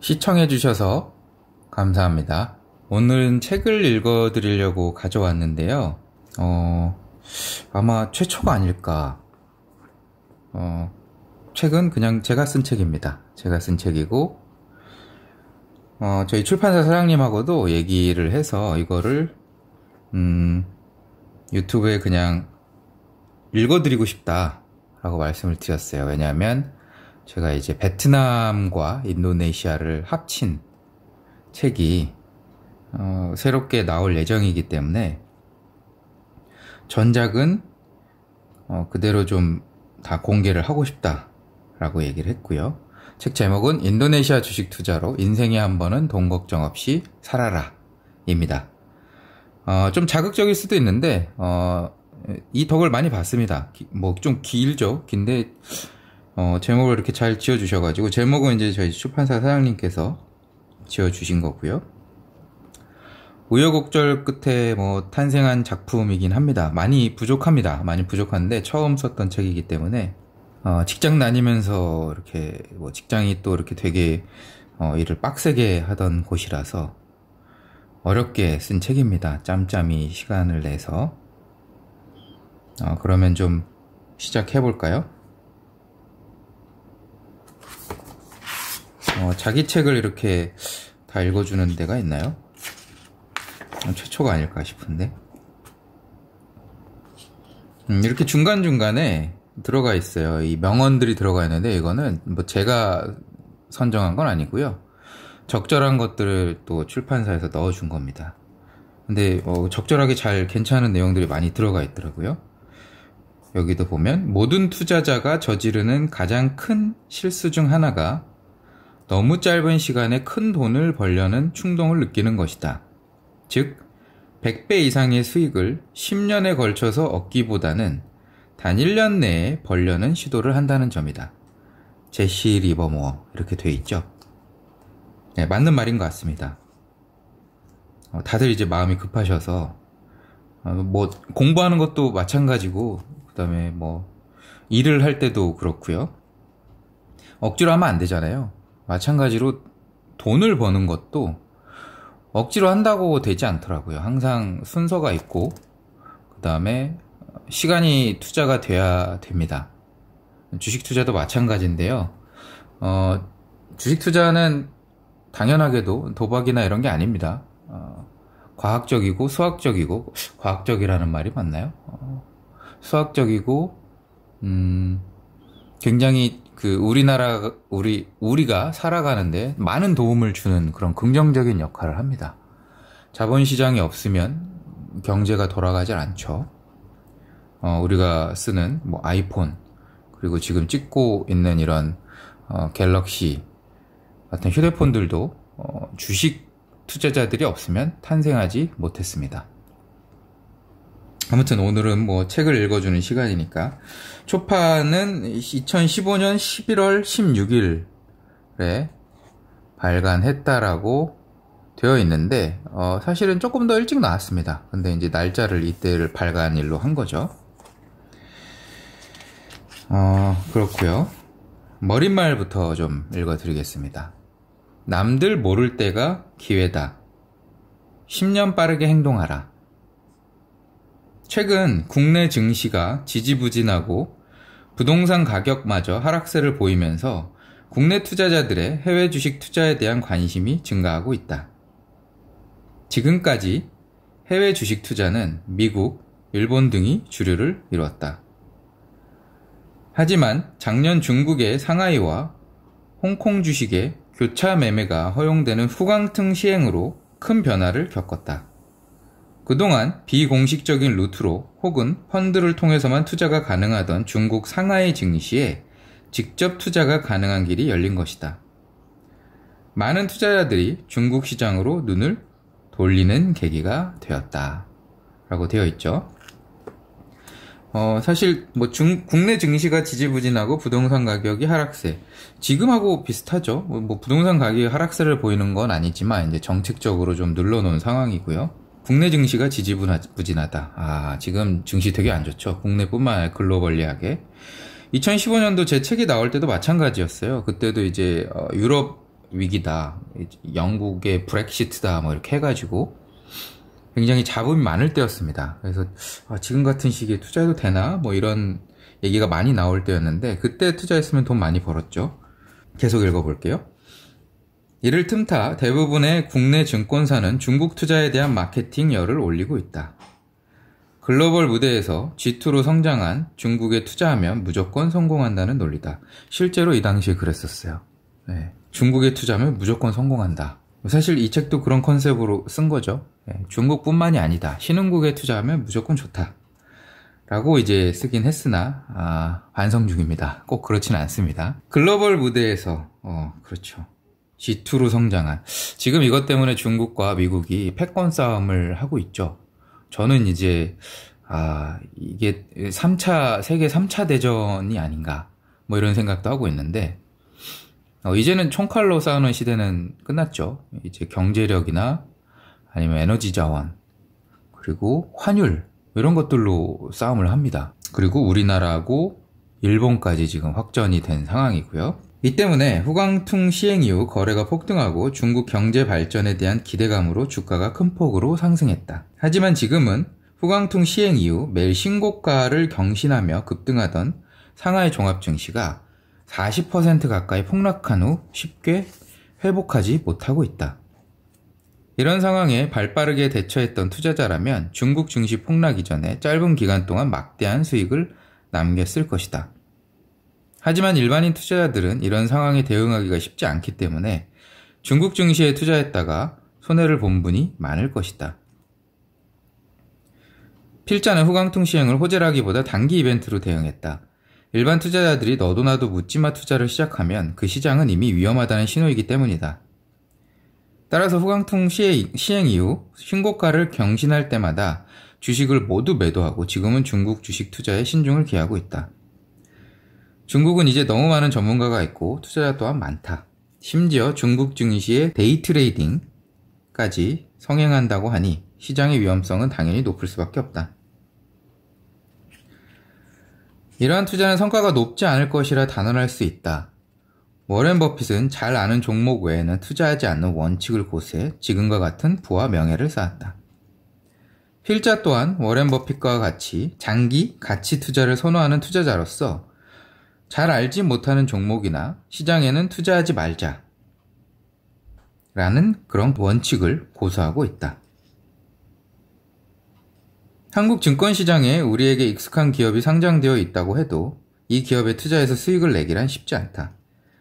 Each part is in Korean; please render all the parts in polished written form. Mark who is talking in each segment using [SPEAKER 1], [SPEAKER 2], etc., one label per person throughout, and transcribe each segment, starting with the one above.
[SPEAKER 1] 시청해 주셔서 감사합니다. 오늘은 책을 읽어 드리려고 가져왔는데요. 아마 최초가 아닐까. 책은 그냥 제가 쓴 책입니다. 제가 쓴 책이고, 저희 출판사 사장님하고도 얘기를 해서 이거를 유튜브에 그냥 읽어드리고 싶다라고 말씀을 드렸어요. 왜냐하면 제가 이제 베트남과 인도네시아를 합친 책이 새롭게 나올 예정이기 때문에 전작은 그대로 좀 다 공개를 하고 싶다라고 얘기를 했고요. 책 제목은 인도네시아 주식 투자로 인생에 한 번은 돈 걱정 없이 살아라 입니다. 좀 자극적일 수도 있는데 이 덕을 많이 봤습니다. 뭐 좀 길죠. 긴데 제목을 이렇게 잘 지어주셔가지고, 제목은 이제 저희 출판사 사장님께서 지어주신 거고요. 우여곡절 끝에 뭐 탄생한 작품이긴 합니다. 많이 부족합니다. 많이 부족한데 처음 썼던 책이기 때문에 직장 다니면서 이렇게 뭐 직장이 또 이렇게 되게 일을 빡세게 하던 곳이라서 어렵게 쓴 책입니다. 짬짬이 시간을 내서. 그러면 좀 시작해 볼까요? 자기 책을 이렇게 다 읽어주는 데가 있나요? 최초가 아닐까 싶은데. 이렇게 중간중간에 들어가 있어요. 이 명언들이 들어가 있는데, 이거는 뭐 제가 선정한 건 아니고요. 적절한 것들을 또 출판사에서 넣어준 겁니다. 근데 적절하게 잘 괜찮은 내용들이 많이 들어가 있더라고요. 여기도 보면 모든 투자자가 저지르는 가장 큰 실수 중 하나가 너무 짧은 시간에 큰 돈을 벌려는 충동을 느끼는 것이다. 즉 100배 이상의 수익을 10년에 걸쳐서 얻기보다는 단 1년 내에 벌려는 시도를 한다는 점이다. 제시 리버모어 이렇게 돼 있죠. 네, 맞는 말인 것 같습니다. 다들 이제 마음이 급하셔서 뭐 공부하는 것도 마찬가지고, 그 다음에 뭐 일을 할 때도 그렇고요. 억지로 하면 안 되잖아요. 마찬가지로 돈을 버는 것도 억지로 한다고 되지 않더라고요. 항상 순서가 있고, 그 다음에 시간이 투자가 돼야 됩니다. 주식 투자도 마찬가지인데요. 주식 투자는 당연하게도 도박이나 이런 게 아닙니다. 과학적이고 수학적이고, 과학적이라는 말이 맞나요? 수학적이고, 굉장히 우리가 살아가는데 많은 도움을 주는 그런 긍정적인 역할을 합니다. 자본시장이 없으면 경제가 돌아가질 않죠. 우리가 쓰는 뭐 아이폰, 그리고 지금 찍고 있는 이런 갤럭시 같은 휴대폰들도 주식 투자자들이 없으면 탄생하지 못했습니다. 아무튼 오늘은 뭐 책을 읽어주는 시간이니까, 초판은 2015년 11월 16일에 발간했다라고 되어 있는데, 사실은 조금 더 일찍 나왔습니다. 근데 이제 날짜를 이때를 발간일로 한 거죠. 그렇고요. 머릿말부터 좀 읽어드리겠습니다. 남들 모를 때가 기회다. 10년 빠르게 행동하라. 최근 국내 증시가 지지부진하고 부동산 가격마저 하락세를 보이면서 국내 투자자들의 해외 주식 투자에 대한 관심이 증가하고 있다. 지금까지 해외 주식 투자는 미국, 일본 등이 주류를 이루었다. 하지만 작년 중국의 상하이와 홍콩 주식의 교차 매매가 허용되는 후광등 시행으로 큰 변화를 겪었다. 그동안 비공식적인 루트로 혹은 펀드를 통해서만 투자가 가능하던 중국 상하이 증시에 직접 투자가 가능한 길이 열린 것이다. 많은 투자자들이 중국 시장으로 눈을 돌리는 계기가 되었다. 라고 되어 있죠. 사실 뭐 국내 증시가 지지부진하고 부동산 가격이 하락세, 지금하고 비슷하죠. 뭐 부동산 가격이 하락세를 보이는 건 아니지만 이제 정책적으로 좀 눌러놓은 상황이고요. 국내 증시가 지지부진하다. 지금 증시 되게 안 좋죠. 국내뿐만 아니라 글로벌리하게. 2015년도 제 책이 나올 때도 마찬가지였어요. 그때도 이제 유럽 위기다, 영국의 브렉시트다 뭐 이렇게 해가지고 굉장히 잡음이 많을 때였습니다. 그래서 지금 같은 시기에 투자해도 되나 뭐 이런 얘기가 많이 나올 때였는데, 그때 투자했으면 돈 많이 벌었죠. 계속 읽어볼게요. 이를 틈타 대부분의 국내 증권사는 중국 투자에 대한 마케팅 열을 올리고 있다. 글로벌 무대에서 G2로 성장한 중국에 투자하면 무조건 성공한다는 논리다. 실제로 이 당시에 그랬었어요. 네. 중국에 투자하면 무조건 성공한다. 사실 이 책도 그런 컨셉으로 쓴 거죠. 네. 중국뿐만이 아니다. 신흥국에 투자하면 무조건 좋다. 라고 이제 쓰긴 했으나 반성 중입니다. 꼭 그렇진 않습니다. 글로벌 무대에서 그렇죠. G2로 성장한, 지금 이것 때문에 중국과 미국이 패권 싸움을 하고 있죠. 저는 이제 이게 세계 3차 대전이 아닌가 뭐 이런 생각도 하고 있는데, 이제는 총칼로 싸우는 시대는 끝났죠. 이제 경제력이나 아니면 에너지 자원, 그리고 환율 이런 것들로 싸움을 합니다. 그리고 우리나라하고 일본까지 지금 확전이 된 상황이고요. 이 때문에 후광퉁 시행 이후 거래가 폭등하고 중국 경제 발전에 대한 기대감으로 주가가 큰 폭으로 상승했다. 하지만 지금은 후광퉁 시행 이후 매일 신고가를 경신하며 급등하던 상하이 종합 증시가 40% 가까이 폭락한 후 쉽게 회복하지 못하고 있다. 이런 상황에 발빠르게 대처했던 투자자라면 중국 증시 폭락 이전에 짧은 기간 동안 막대한 수익을 남겼을 것이다. 하지만 일반인 투자자들은 이런 상황에 대응하기가 쉽지 않기 때문에 중국 증시에 투자했다가 손해를 본 분이 많을 것이다. 필자는 후광퉁 시행을 호재라기보다 단기 이벤트로 대응했다. 일반 투자자들이 너도 나도 묻지마 투자를 시작하면 그 시장은 이미 위험하다는 신호이기 때문이다. 따라서 후광퉁 시행 이후 신고가를 경신할 때마다 주식을 모두 매도하고 지금은 중국 주식 투자에 신중을 기하고 있다. 중국은 이제 너무 많은 전문가가 있고 투자자 또한 많다. 심지어 중국 증시의 데이 트레이딩까지 성행한다고 하니 시장의 위험성은 당연히 높을 수밖에 없다. 이러한 투자는 성과가 높지 않을 것이라 단언할 수 있다. 워렌 버핏은 잘 아는 종목 외에는 투자하지 않는 원칙을 고수해 지금과 같은 부와 명예를 쌓았다. 필자 또한 워렌 버핏과 같이 장기 가치 투자를 선호하는 투자자로서 잘 알지 못하는 종목이나 시장에는 투자하지 말자 라는 그런 원칙을 고수하고 있다. 한국 증권시장에 우리에게 익숙한 기업이 상장되어 있다고 해도 이 기업에 투자해서 수익을 내기란 쉽지 않다.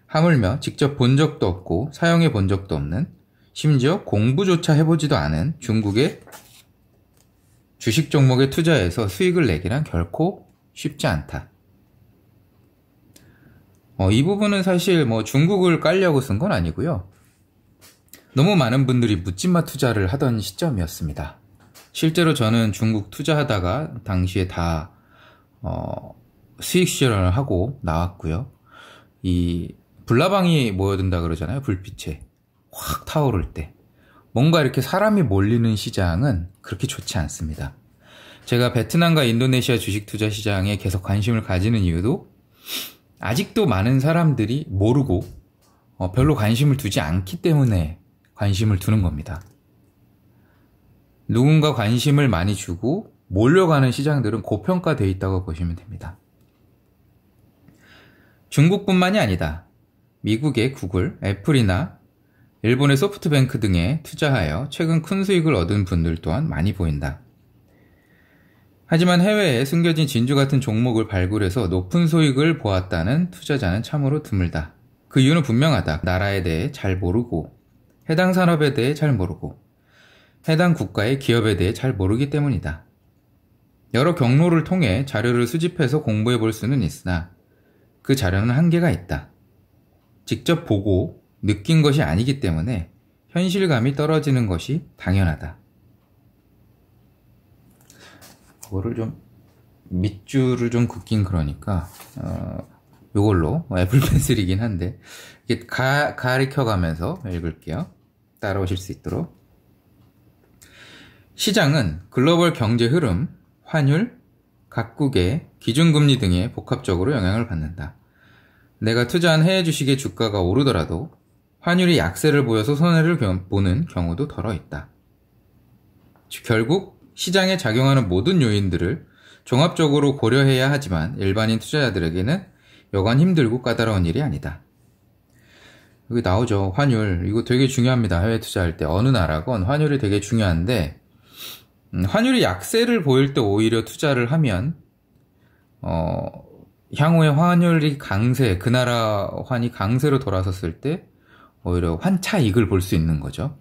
[SPEAKER 1] 하물며 직접 본 적도 없고 사용해 본 적도 없는, 심지어 공부조차 해보지도 않은 중국의 주식 종목에 투자해서 수익을 내기란 결코 쉽지 않다. 이 부분은 사실 중국을 깔려고 쓴 건 아니고요. 너무 많은 분들이 묻지마 투자를 하던 시점이었습니다. 실제로 저는 중국 투자하다가 당시에 다 수익 실현을 하고 나왔고요. 이 불나방이 모여든다 그러잖아요. 불빛에 확 타오를 때 뭔가 이렇게 사람이 몰리는 시장은 그렇게 좋지 않습니다. 제가 베트남과 인도네시아 주식 투자 시장에 계속 관심을 가지는 이유도 아직도 많은 사람들이 모르고 별로 관심을 두지 않기 때문에 관심을 두는 겁니다. 누군가 관심을 많이 주고 몰려가는 시장들은 고평가되어 있다고 보시면 됩니다. 중국뿐만이 아니다. 미국의 구글, 애플이나 일본의 소프트뱅크 등에 투자하여 최근 큰 수익을 얻은 분들 또한 많이 보인다. 하지만 해외에 숨겨진 진주 같은 종목을 발굴해서 높은 수익을 보았다는 투자자는 참으로 드물다. 그 이유는 분명하다. 나라에 대해 잘 모르고, 해당 산업에 대해 잘 모르고, 해당 국가의 기업에 대해 잘 모르기 때문이다. 여러 경로를 통해 자료를 수집해서 공부해 볼 수는 있으나 그 자료는 한계가 있다. 직접 보고 느낀 것이 아니기 때문에 현실감이 떨어지는 것이 당연하다. 그거를 좀 밑줄을 좀 긋긴 그러니까 요걸로 애플 펜슬이긴 한데 이게 가리켜가면서 읽을게요. 따라오실 수 있도록. 시장은 글로벌 경제 흐름, 환율, 각국의 기준금리 등에 복합적으로 영향을 받는다. 내가 투자한 해외 주식의 주가가 오르더라도 환율이 약세를 보여서 손해를 보는 경우도 덜어 있다. 즉 결국 시장에 작용하는 모든 요인들을 종합적으로 고려해야 하지만 일반인 투자자들에게는 여간 힘들고 까다로운 일이 아니다. 여기 나오죠. 환율. 이거 되게 중요합니다. 해외 투자할 때. 어느 나라건 환율이 되게 중요한데 환율이 약세를 보일 때 오히려 투자를 하면 향후에 환율이 강세, 그 나라 환이 강세로 돌아섰을 때 오히려 환차익을 볼 수 있는 거죠.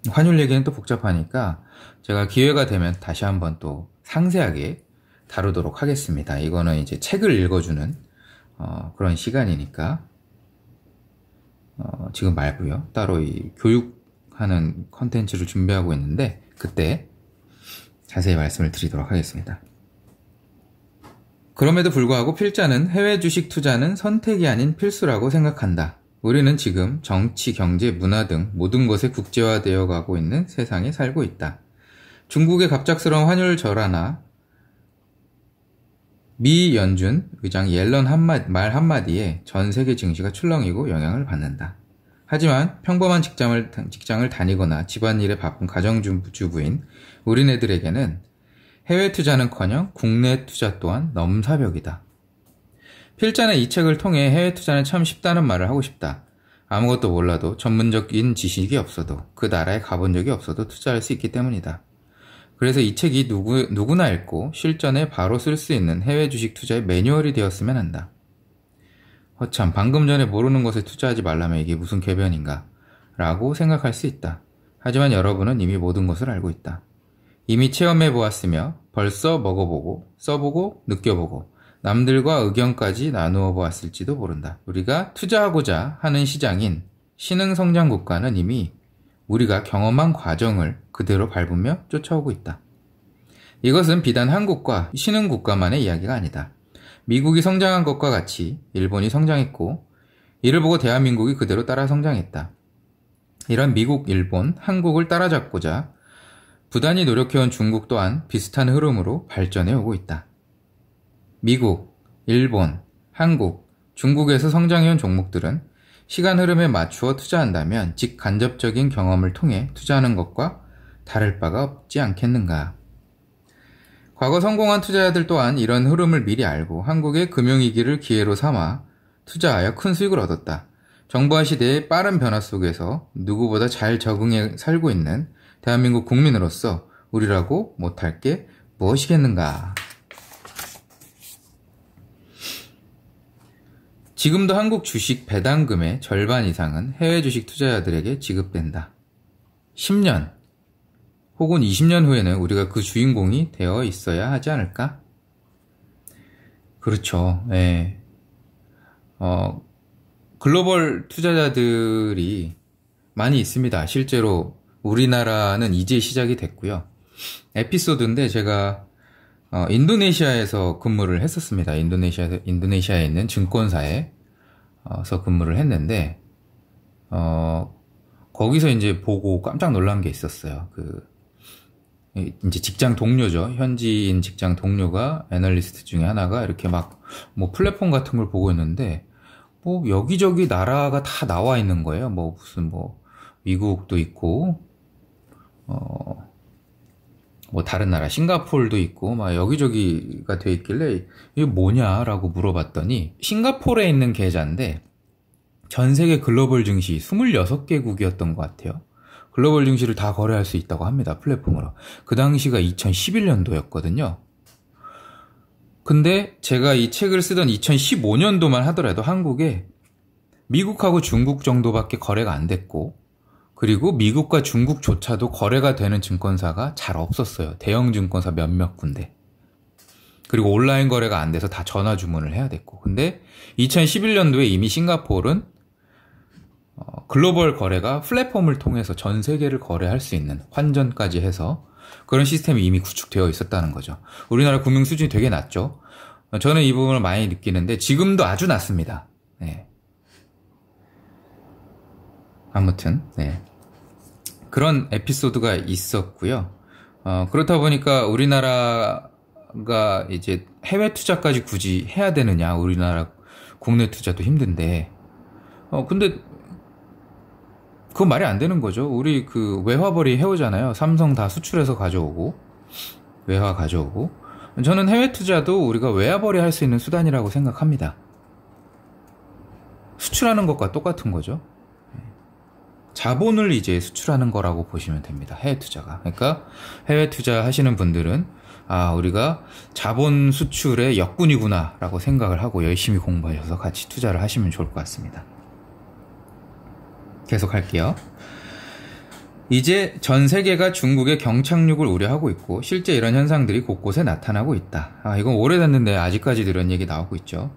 [SPEAKER 1] 환율 얘기는 또 복잡하니까 제가 기회가 되면 다시 한번 또 상세하게 다루도록 하겠습니다. 이거는 이제 책을 읽어주는 그런 시간이니까 지금 말고요. 따로 이 교육하는 컨텐츠를 준비하고 있는데 그때 자세히 말씀을 드리도록 하겠습니다. 그럼에도 불구하고 필자는 해외 주식 투자는 선택이 아닌 필수라고 생각한다. 우리는 지금 정치, 경제, 문화 등 모든 것에 국제화되어 가고 있는 세상에 살고 있다. 중국의 갑작스러운 환율 절하나 미 연준 의장 옐런 말 한마디에 전 세계 증시가 출렁이고 영향을 받는다. 하지만 평범한 직장을 다니거나 집안일에 바쁜 가정주부인 우리네들에게는 해외 투자는커녕 국내 투자 또한 넘사벽이다. 필자는 이 책을 통해 해외 투자는 참 쉽다는 말을 하고 싶다. 아무것도 몰라도 전문적인 지식이 없어도 그 나라에 가본 적이 없어도 투자할 수 있기 때문이다. 그래서 이 책이 누구나 읽고 실전에 바로 쓸 수 있는 해외 주식 투자의 매뉴얼이 되었으면 한다. 허참 방금 전에 모르는 것에 투자하지 말라면 이게 무슨 궤변인가 라고 생각할 수 있다. 하지만 여러분은 이미 모든 것을 알고 있다. 이미 체험해 보았으며 벌써 먹어보고 써보고 느껴보고 남들과 의견까지 나누어 보았을지도 모른다. 우리가 투자하고자 하는 시장인 신흥성장 국가는 이미 우리가 경험한 과정을 그대로 밟으며 쫓아오고 있다. 이것은 비단 한국과 신흥국가만의 이야기가 아니다. 미국이 성장한 것과 같이 일본이 성장했고 이를 보고 대한민국이 그대로 따라 성장했다. 이런 미국, 일본, 한국을 따라잡고자 부단히 노력해온 중국 또한 비슷한 흐름으로 발전해 오고 있다. 미국, 일본, 한국, 중국에서 성장해온 종목들은 시간 흐름에 맞추어 투자한다면 직간접적인 경험을 통해 투자하는 것과 다를 바가 없지 않겠는가. 과거 성공한 투자자들 또한 이런 흐름을 미리 알고 한국의 금융위기를 기회로 삼아 투자하여 큰 수익을 얻었다. 정보화 시대의 빠른 변화 속에서 누구보다 잘 적응해 살고 있는 대한민국 국민으로서 우리라고 못할 게 무엇이겠는가. 지금도 한국 주식 배당금의 절반 이상은 해외 주식 투자자들에게 지급된다. 10년 혹은 20년 후에는 우리가 그 주인공이 되어 있어야 하지 않을까? 그렇죠. 예. 글로벌 투자자들이 많이 있습니다. 실제로 우리나라는 이제 시작이 됐고요. 에피소드인데 제가 인도네시아에서 근무를 했었습니다. 인도네시아에 있는 증권사에서 근무를 했는데 거기서 이제 보고 깜짝 놀란 게 있었어요. 이제 직장 동료죠. 현지인 직장 동료가 애널리스트 중에 하나가 이렇게 막 뭐 플랫폼 같은 걸 보고 있는데 뭐 여기저기 나라가 다 나와 있는 거예요. 뭐 무슨 뭐 미국도 있고 뭐 다른 나라 싱가포르도 있고 막 여기저기가 돼 있길래 이게 뭐냐라고 물어봤더니 싱가포르에 있는 계좌인데 전 세계 글로벌 증시 26개국이었던 것 같아요. 글로벌 증시를 다 거래할 수 있다고 합니다. 플랫폼으로. 그 당시가 2011년도였거든요. 근데 제가 이 책을 쓰던 2015년도만 하더라도 한국에 미국하고 중국 정도밖에 거래가 안 됐고 그리고 미국과 중국조차도 거래가 되는 증권사가 잘 없었어요. 대형 증권사 몇몇 군데. 그리고 온라인 거래가 안 돼서 다 전화 주문을 해야 됐고. 근데 2011년도에 이미 싱가포르는 글로벌 거래가 플랫폼을 통해서 전 세계를 거래할 수 있는 환전까지 해서 그런 시스템이 이미 구축되어 있었다는 거죠. 우리나라 금융 수준이 되게 낮죠. 저는 이 부분을 많이 느끼는데 지금도 아주 낮습니다. 네. 아무튼 네. 그런 에피소드가 있었고요. 그렇다 보니까 우리나라가 이제 해외 투자까지 굳이 해야 되느냐, 우리나라 국내 투자도 힘든데 근데 그건 말이 안 되는 거죠. 우리 그 외화벌이 해오잖아요. 삼성 다 수출해서 가져오고 외화 가져오고. 저는 해외 투자도 우리가 외화벌이 할 수 있는 수단이라고 생각합니다. 수출하는 것과 똑같은 거죠. 자본을 이제 수출하는 거라고 보시면 됩니다. 해외 투자가. 그러니까 해외 투자 하시는 분들은 우리가 자본 수출의 역군이구나 라고 생각을 하고 열심히 공부하셔서 같이 투자를 하시면 좋을 것 같습니다. 계속 할게요. 이제 전 세계가 중국의 경착륙을 우려하고 있고 실제 이런 현상들이 곳곳에 나타나고 있다. 이건 오래됐는데 아직까지도 이런 얘기 나오고 있죠.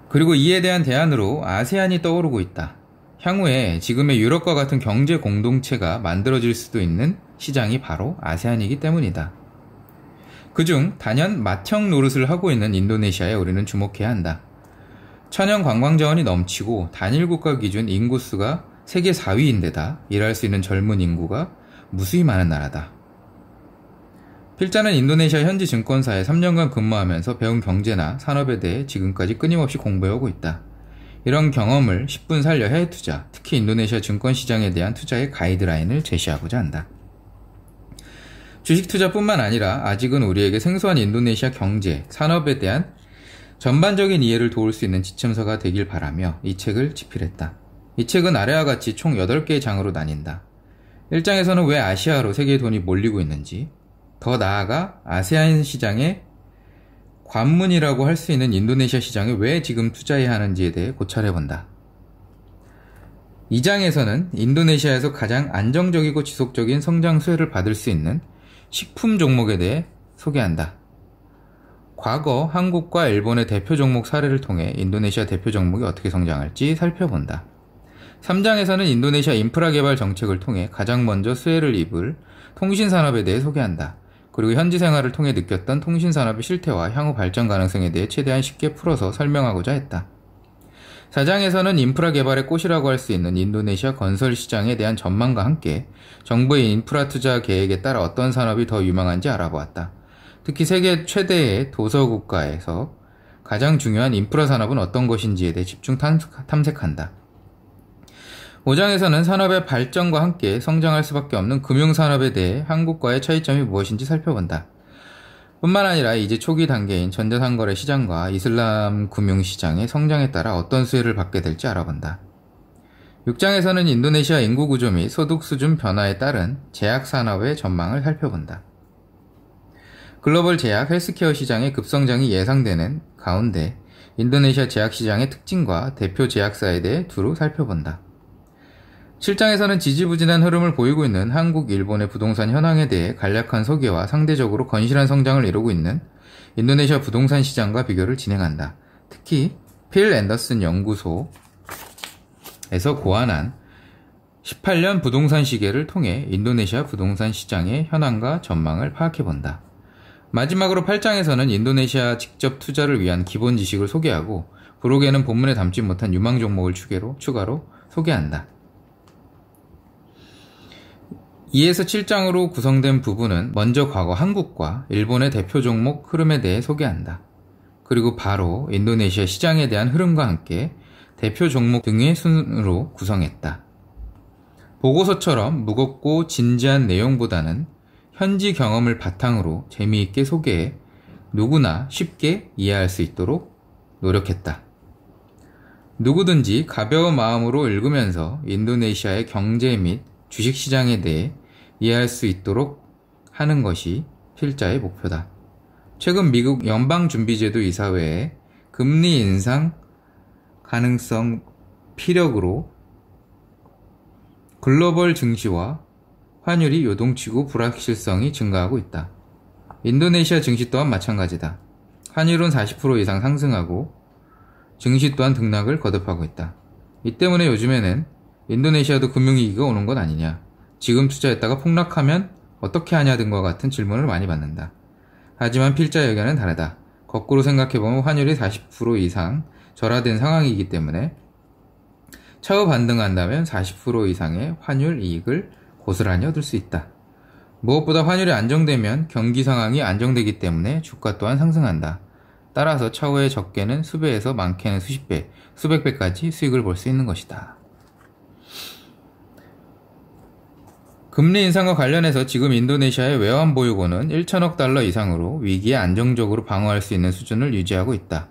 [SPEAKER 1] 그리고 이에 대한 대안으로 아세안이 떠오르고 있다. 향후에 지금의 유럽과 같은 경제 공동체가 만들어질 수도 있는 시장이 바로 아세안이기 때문이다. 그중 단연 맏형 노릇을 하고 있는 인도네시아에 우리는 주목해야 한다. 천연 관광 자원이 넘치고 단일 국가 기준 인구수가 세계 4위인데다 일할 수 있는 젊은 인구가 무수히 많은 나라다. 필자는 인도네시아 현지 증권사에 3년간 근무하면서 배운 경제나 산업에 대해 지금까지 끊임없이 공부해오고 있다. 이런 경험을 10분 살려 해외 투자, 특히 인도네시아 증권시장에 대한 투자의 가이드라인을 제시하고자 한다. 주식 투자뿐만 아니라 아직은 우리에게 생소한 인도네시아 경제, 산업에 대한 전반적인 이해를 도울 수 있는 지침서가 되길 바라며 이 책을 집필했다. 이 책은 아래와 같이 총 8개의 장으로 나뉜다. 1장에서는 왜 아시아로 세계의 돈이 몰리고 있는지, 더 나아가 아세안 시장의 관문이라고 할 수 있는 인도네시아 시장에 왜 지금 투자해야 하는지에 대해 고찰해본다. 2장에서는 인도네시아에서 가장 안정적이고 지속적인 성장 수혜를 받을 수 있는 식품 종목에 대해 소개한다. 과거 한국과 일본의 대표 종목 사례를 통해 인도네시아 대표 종목이 어떻게 성장할지 살펴본다. 3장에서는 인도네시아 인프라 개발 정책을 통해 가장 먼저 수혜를 입을 통신산업에 대해 소개한다. 그리고 현지 생활을 통해 느꼈던 통신산업의 실태와 향후 발전 가능성에 대해 최대한 쉽게 풀어서 설명하고자 했다. 4장에서는 인프라 개발의 꽃이라고 할 수 있는 인도네시아 건설 시장에 대한 전망과 함께 정부의 인프라 투자 계획에 따라 어떤 산업이 더 유망한지 알아보았다. 특히 세계 최대의 도서국가에서 가장 중요한 인프라 산업은 어떤 것인지에 대해 집중 탐색한다. 5장에서는 산업의 발전과 함께 성장할 수밖에 없는 금융산업에 대해 한국과의 차이점이 무엇인지 살펴본다. 뿐만 아니라 이제 초기 단계인 전자상거래 시장과 이슬람 금융시장의 성장에 따라 어떤 수혜를 받게 될지 알아본다. 6장에서는 인도네시아 인구 구조 및 소득 수준 변화에 따른 제약산업의 전망을 살펴본다. 글로벌 제약 헬스케어 시장의 급성장이 예상되는 가운데 인도네시아 제약 시장의 특징과 대표 제약사에 대해 두루 살펴본다. 7장에서는 지지부진한 흐름을 보이고 있는 한국, 일본의 부동산 현황에 대해 간략한 소개와 상대적으로 건실한 성장을 이루고 있는 인도네시아 부동산 시장과 비교를 진행한다. 특히 필 앤더슨 연구소에서 고안한 18년 부동산 시계를 통해 인도네시아 부동산 시장의 현황과 전망을 파악해본다. 마지막으로 8장에서는 인도네시아 직접 투자를 위한 기본 지식을 소개하고 브록에는 본문에 담지 못한 유망 종목을 추가로 소개한다. 2에서 7장으로 구성된 부분은 먼저 과거 한국과 일본의 대표 종목 흐름에 대해 소개한다. 그리고 바로 인도네시아 시장에 대한 흐름과 함께 대표 종목 등의 순으로 구성했다. 보고서처럼 무겁고 진지한 내용보다는 현지 경험을 바탕으로 재미있게 소개해 누구나 쉽게 이해할 수 있도록 노력했다. 누구든지 가벼운 마음으로 읽으면서 인도네시아의 경제 및 주식시장에 대해 이해할 수 있도록 하는 것이 필자의 목표다. 최근 미국 연방준비제도 이사회의 금리 인상 가능성 피력으로 글로벌 증시와 환율이 요동치고 불확실성이 증가하고 있다. 인도네시아 증시 또한 마찬가지다. 환율은 40% 이상 상승하고 증시 또한 등락을 거듭하고 있다. 이 때문에 요즘에는 인도네시아도 금융위기가 오는 것 아니냐, 지금 투자했다가 폭락하면 어떻게 하냐 등과 같은 질문을 많이 받는다. 하지만 필자의 의견은 다르다. 거꾸로 생각해보면 환율이 40% 이상 절하된 상황이기 때문에 차후 반등한다면 40% 이상의 환율 이익을 고스란히 얻을 수 있다. 무엇보다 환율이 안정되면 경기 상황이 안정되기 때문에 주가 또한 상승한다. 따라서 차후에 적게는 수배에서 많게는 수십 배, 수백 배까지 수익을 볼 수 있는 것이다. 금리 인상과 관련해서 지금 인도네시아의 외환 보유고는 1천억 달러 이상으로 위기에 안정적으로 방어할 수 있는 수준을 유지하고 있다.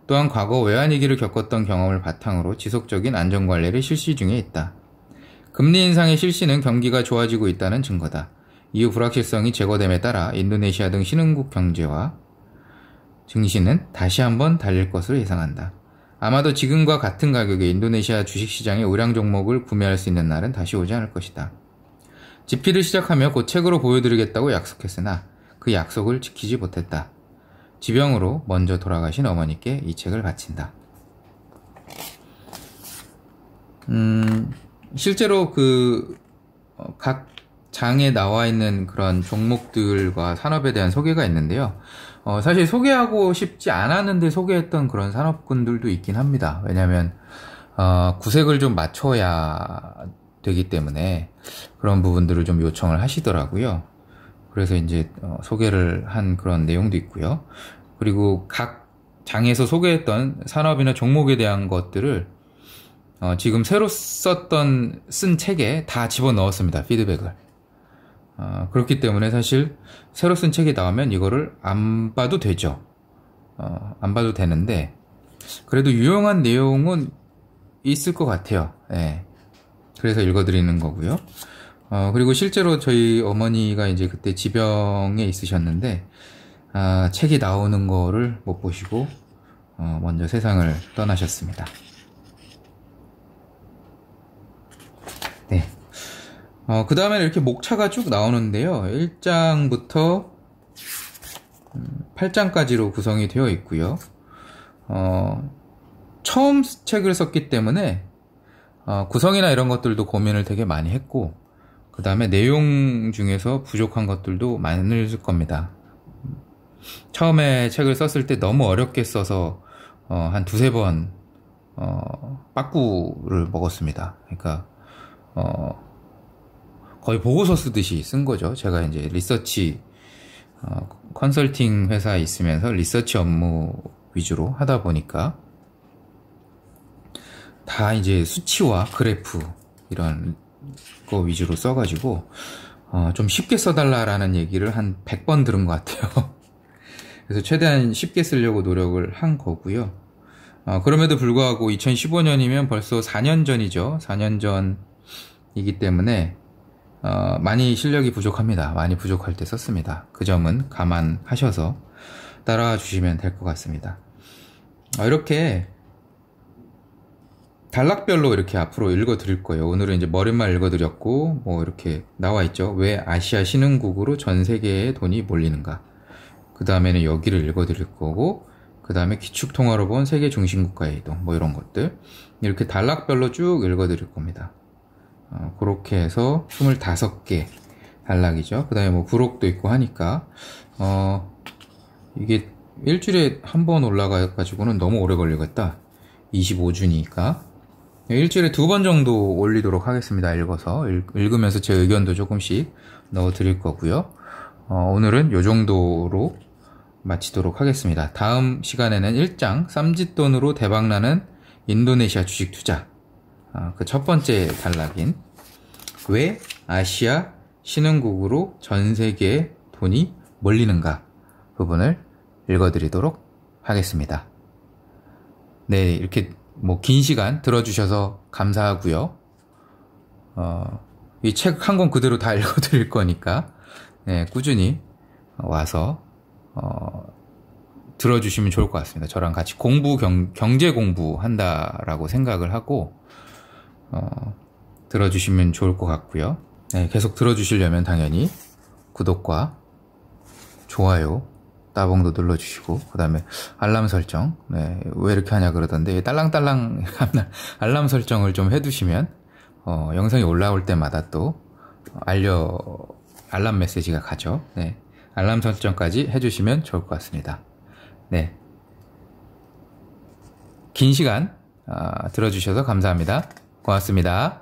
[SPEAKER 1] 또한 과거 외환위기를 겪었던 경험을 바탕으로 지속적인 안정관리를 실시 중에 있다. 금리 인상의 실시는 경기가 좋아지고 있다는 증거다. 이후 불확실성이 제거됨에 따라 인도네시아 등 신흥국 경제와 증시는 다시 한번 달릴 것으로 예상한다. 아마도 지금과 같은 가격에 인도네시아 주식시장의 우량 종목을 구매할 수 있는 날은 다시 오지 않을 것이다. 집필을 시작하며 곧 책으로 보여드리겠다고 약속했으나 그 약속을 지키지 못했다. 지병으로 먼저 돌아가신 어머니께 이 책을 바친다. 실제로 각 장에 나와 있는 그런 종목들과 산업에 대한 소개가 있는데요. 사실 소개하고 싶지 않았는데 소개했던 그런 산업군들도 있긴 합니다. 왜냐하면 구색을 좀 맞춰야 되기 때문에 그런 부분들을 좀 요청을 하시더라고요. 그래서 이제 소개를 한 그런 내용도 있고요. 그리고 각 장에서 소개했던 산업이나 종목에 대한 것들을 지금 새로 쓴 책에 다 집어넣었습니다. 피드백을. 그렇기 때문에 사실 새로 쓴 책이 나오면 이거를 안 봐도 되죠. 안 봐도 되는데 그래도 유용한 내용은 있을 것 같아요. 예. 그래서 읽어드리는 거고요. 그리고 실제로 저희 어머니가 이제 그때 지병에 있으셨는데 책이 나오는 거를 못 보시고 먼저 세상을 떠나셨습니다. 네. 그 다음에 이렇게 목차가 쭉 나오는데요. 1장부터 8장까지로 구성이 되어 있고요. 처음 책을 썼기 때문에 구성이나 이런 것들도 고민을 되게 많이 했고, 그 다음에 내용 중에서 부족한 것들도 많을 겁니다. 처음에 책을 썼을 때 너무 어렵게 써서 한 두세 번 빠꾸를 먹었습니다. 그러니까 거의 보고서 쓰듯이 쓴 거죠. 제가 이제 리서치 컨설팅 회사에 있으면서 리서치 업무 위주로 하다 보니까 다 이제 수치와 그래프 이런 거 위주로 써가지고 좀 쉽게 써달라라는 얘기를 한 100번 들은 것 같아요. 그래서 최대한 쉽게 쓰려고 노력을 한 거고요. 그럼에도 불구하고 2015년이면 벌써 4년 전이죠. 4년 전이기 때문에 많이 실력이 부족합니다. 많이 부족할 때 썼습니다. 그 점은 감안하셔서 따라와 주시면 될 것 같습니다. 이렇게 단락별로 이렇게 앞으로 읽어 드릴 거예요. 오늘은 이제 머릿말 읽어 드렸고, 뭐 이렇게 나와 있죠. 왜 아시아 신흥국으로 전 세계에 돈이 몰리는가. 그 다음에는 여기를 읽어 드릴 거고, 그 다음에 기축통화로 본 세계 중심국가의 이동, 뭐 이런 것들. 이렇게 단락별로 쭉 읽어 드릴 겁니다. 그렇게 해서 25개 단락이죠. 그 다음에 뭐 부록도 있고 하니까, 이게 일주일에 한 번 올라가 가지고는 너무 오래 걸리겠다. 25주니까. 일주일에 2번 정도 올리도록 하겠습니다. 읽어서. 읽으면서 제 의견도 조금씩 넣어 드릴 거고요. 오늘은 요 정도로 마치도록 하겠습니다. 다음 시간에는 1장 쌈짓돈으로 대박나는 인도네시아 주식 투자. 그 첫 번째 단락인 왜 아시아 신흥국으로 전 세계에 돈이 몰리는가 부분을 읽어드리도록 하겠습니다. 네, 이렇게 뭐 긴 시간 들어주셔서 감사하고요. 이 책 한 권 그대로 다 읽어드릴 거니까 네, 꾸준히 와서 들어주시면 좋을 것 같습니다. 저랑 같이 경제 공부한다라고 생각을 하고 들어주시면 좋을 것 같고요. 네, 계속 들어주시려면 당연히 구독과 좋아요 따봉도 눌러주시고, 그 다음에 알람 설정, 네, 왜 이렇게 하냐 그러던데 딸랑딸랑 알람 설정을 좀 해두시면 영상이 올라올 때마다 또 알람 메시지가 가죠. 네, 알람 설정까지 해주시면 좋을 것 같습니다. 네, 긴 시간 들어주셔서 감사합니다. 고맙습니다.